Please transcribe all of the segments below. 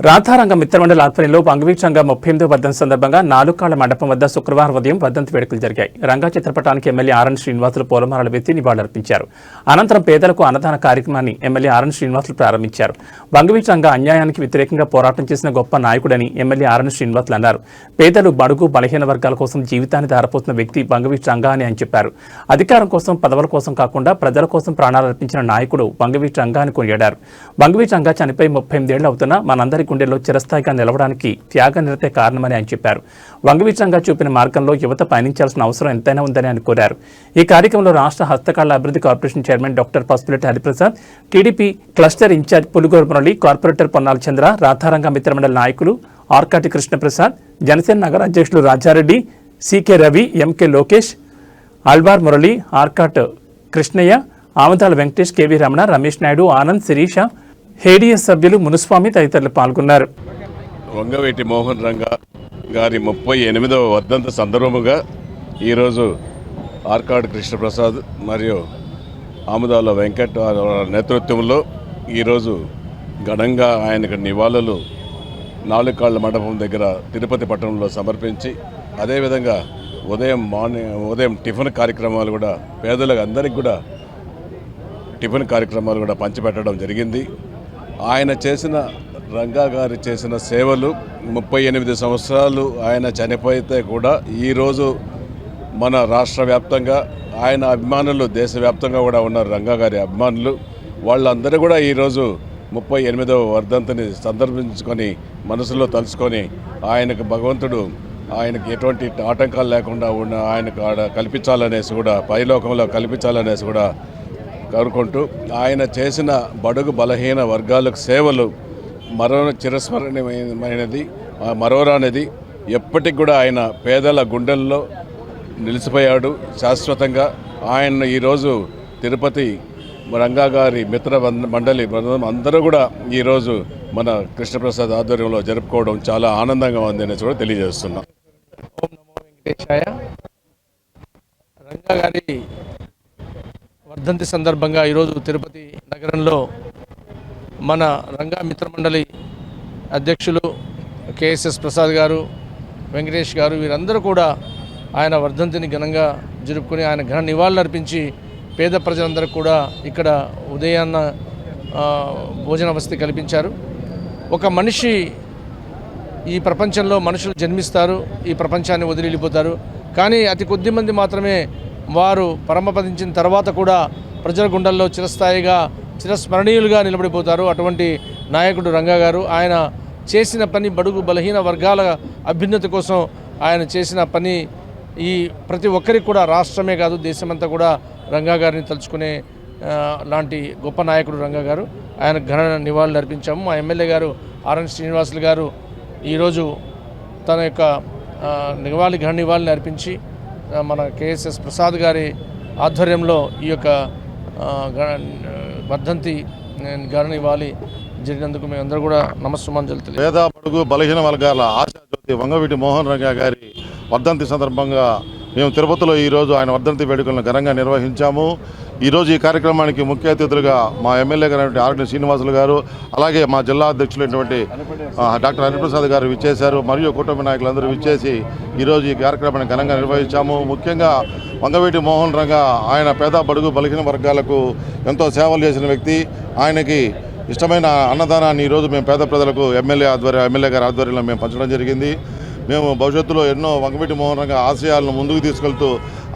రాధారంగ మిత్రమండలి ఆధ్వర్యంలో వంగవీచంగా 38వ వర్ధంతి సందర్భంగా నాలుకాళ్ల మండపం వద్ద శుక్రవారం ఉదయం వర్ధంతి వేడుకలు జరిగాయి. రంగా చిత్రపటానికి ఎమ్మెల్యే ఆర్ఎన్ శ్రీనివాసులు పూలమాలలు వేసి నివాళులర్పించారు. అనంతరం పేదలకు అన్నదాన కార్యక్రమాన్ని ఎమ్మెల్యే ఆర్ఎన్ శ్రీనివాసులు ప్రారంభించారు. వంగవీచంగా అన్యాయానికి వ్యతిరేకంగా పోరాటం చేసిన గొప్ప నాయకుడని ఎమ్మెల్యే ఆర్ఎన్ శ్రీనివాసులు అన్నారు. పేదలు, బడుగు, బలహీన వర్గాల కోసం జీవితాన్ని ధారపోసిన వ్యక్తి వంగవీచంగా అని ఆయన చెప్పారు. అధికారం కోసం, పదవుల కోసం కాకుండా ప్రజల కోసం ప్రాణాలర్పించిన నాయకుడు వంగవీచంగా అని కొనియాడారు. వంగవీచంగా చనిపోయి 38 ఏళ్లు అవుతున్నా మనందరి గుండెల్లో చిరస్థాయిగా నిలవడానికి త్యాగనిరతే కారణమని ఆయన చెప్పారు. వంగవీచంగా చూపిన మార్గంలో యువత పయనించాల్సిన అవసరం ఎంతైనా ఉందని ఆయన కోరారు. ఈ కార్యక్రమంలో రాష్ట్ర హస్తకళ అభివృద్ధి corporation chairman doctor Pasupuleti Hariprasad, TDP cluster incharge Pulugoru Murali, corporator Ponnala Chandra, Radharanga Mitramandali నాయకులు ఆర్కాటి కృష్ణప్రసాద్, జనసేన నగర అధ్యక్షులు రాజారెడ్డి, సికే రవి, ఎంకే లోకేష్, అల్వార్ మురళి, ఆర్కాట్ కృష్ణయ్య, ఆమదాల వెంకటేష్, కేవీ రమణ, రమేష్ నాయుడు, ఆనంద్, శిరీష, హేడిఎస్ సభ్యులు, మునుస్వామి తదితరులు పాల్గొన్నారు. వంగవీటి మోహన్ రంగా గారి 38వ వర్ధంతి సందర్భంగా ఈరోజు ఆర్కాడ్ కృష్ణప్రసాద్ మరియు ఆముదాల వెంకట్ నేతృత్వంలో ఈరోజు ఘనంగా ఆయనకు నివాళులు నాలుకాళ్ల మండపం దగ్గర తిరుపతి పట్టణంలో సమర్పించి, అదేవిధంగా ఉదయం టిఫిన్ కార్యక్రమాలు కూడా పేదలకు అందరికీ కూడా టిఫిన్ కార్యక్రమాలు కూడా పంచిపెట్టడం జరిగింది. ఆయన చేసిన రంగా గారు చేసిన సేవలు 38 సంవత్సరాలు ఆయన చనిపోతే కూడా ఈరోజు మన రాష్ట్ర వ్యాప్తంగా ఆయన అభిమానులు, దేశవ్యాప్తంగా కూడా ఉన్నారు రంగా గారి అభిమానులు. వాళ్ళందరూ కూడా ఈరోజు 38వ వర్ధంతిని సందర్భించుకొని మనసులో తలుచుకొని ఆయనకు భగవంతుడు ఆయనకు ఎటువంటి ఆటంకాలు లేకుండా ఉన్న ఆయనకు కల్పించాలనేసి కూడా, పైలోకంలో కల్పించాలనేసి కూడా కోరుకుంటూ, ఆయన చేసిన బడుగు బలహీన వర్గాలకు సేవలు చిరస్మరణీయమైనది, మరోరానిది. ఎప్పటికి కూడా ఆయన పేదల గుండెల్లో నిలిచిపోయాడు శాశ్వతంగా. ఆయన ఈరోజు తిరుపతి రంగా గారి మిత్ర మండలి అందరూ కూడా ఈరోజు మన కృష్ణప్రసాద్ ఆధ్వర్యంలో జరుపుకోవడం చాలా ఆనందంగా ఉందని కూడా తెలియజేస్తున్నాం. ఓం నమో వెంకటేశాయ. రంగా గారి వర్ధంతి సందర్భంగా ఈరోజు తిరుపతి నగరంలో మన రంగా మిత్రమండలి అధ్యక్షులు కేఎస్ఎస్ ప్రసాద్ గారు, వెంకటేష్ గారు, వీరందరూ కూడా ఆయన వర్ధంతిని ఘనంగా జరుపుకొని ఆయన ఘన నివాళులు అర్పించి పేద ప్రజలందరూ కూడా ఇక్కడ ఉదయాన్న భోజన వసతి కల్పించారు. ఒక మనిషి ఈ ప్రపంచంలో మనుషులు జన్మిస్తారు, ఈ ప్రపంచాన్ని వదిలి వెళ్ళిపోతారు. కానీ అతి కొద్ది మంది మాత్రమే వారు పరమపదించిన తర్వాత కూడా ప్రజల గుండెల్లో చిరస్థాయిగా, చిరస్మరణీయులుగా నిలబడిపోతారు. అటువంటి నాయకుడు రంగా గారు. ఆయన చేసిన పని బడుగు బలహీన వర్గాల అభ్యున్నతి కోసం ఆయన చేసిన పని ఈ ప్రతి ఒక్కరికి కూడా, రాష్ట్రమే కాదు దేశమంతా కూడా రంగా గారిని తలుచుకునే లాంటి గొప్ప నాయకుడు రంగా గారు. ఆయన ఘన నివాళులు అర్పించాము. మా ఎమ్మెల్యే గారు ఆర్ఎన్ శ్రీనివాసులు గారు ఈరోజు తన యొక్క ఘన నివాళులు అర్పించి మన కేఎస్ఎస్ ప్రసాద్ గారి ఆధ్వర్యంలో ఈ యొక్క వర్ధంతి ఘన నివాళి జరిగినందుకు మేమందరూ కూడా నమస్సుమాంజలి తెలియజేస్తున్నాం. పేద బడుగు బలహీన వర్గాల ఆశాజ్యోతి వంగవీటి మోహన్ రంగా గారి వర్ధంతి సందర్భంగా మేము తిరుపతిలో ఈరోజు ఆయన వర్ధంతి వేడుకలను ఘనంగా నిర్వహించాము. ఈరోజు ఈ కార్యక్రమానికి ముఖ్య అతిథులుగా మా ఎమ్మెల్యే గారు ఆర్ఎన్ శ్రీనివాసులు గారు, అలాగే మా జిల్లా అధ్యక్షులైనటువంటి డాక్టర్ హరిప్రసాద్ గారు విచ్చేశారు. మరియు కుటుంబ నాయకులందరూ విచ్చేసి ఈరోజు ఈ కార్యక్రమాన్ని ఘనంగా నిర్వహించాము. ముఖ్యంగా వంగవీటి మోహన్ రంగా ఆయన పేద బడుగు బలహీన వర్గాలకు ఎంతో సేవలు చేసిన వ్యక్తి. ఆయనకి ఇష్టమైన అన్నదానాన్ని ఈరోజు మేము పేద ప్రజలకు ఎమ్మెల్యే గారి ఆధ్వర్యంలో మేము పంచడం జరిగింది. మేము భవిష్యత్తులో ఎన్నో వంగవీటి మోహన్ రంగా ఆశయాలను ముందుకు తీసుకెళ్తూ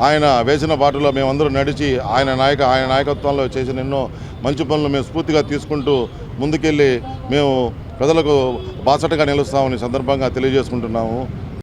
ఆయన వేసిన బాటలో మేమందరూ నడిచి ఆయన నాయకత్వంలో చేసిన ఎన్నో మంచి పనులు మేము స్ఫూర్తిగా తీసుకుంటూ ముందుకెళ్ళి మేము ప్రజలకు బాసటగా నిలుస్తామని సందర్భంగా తెలియజేసుకుంటున్నాము.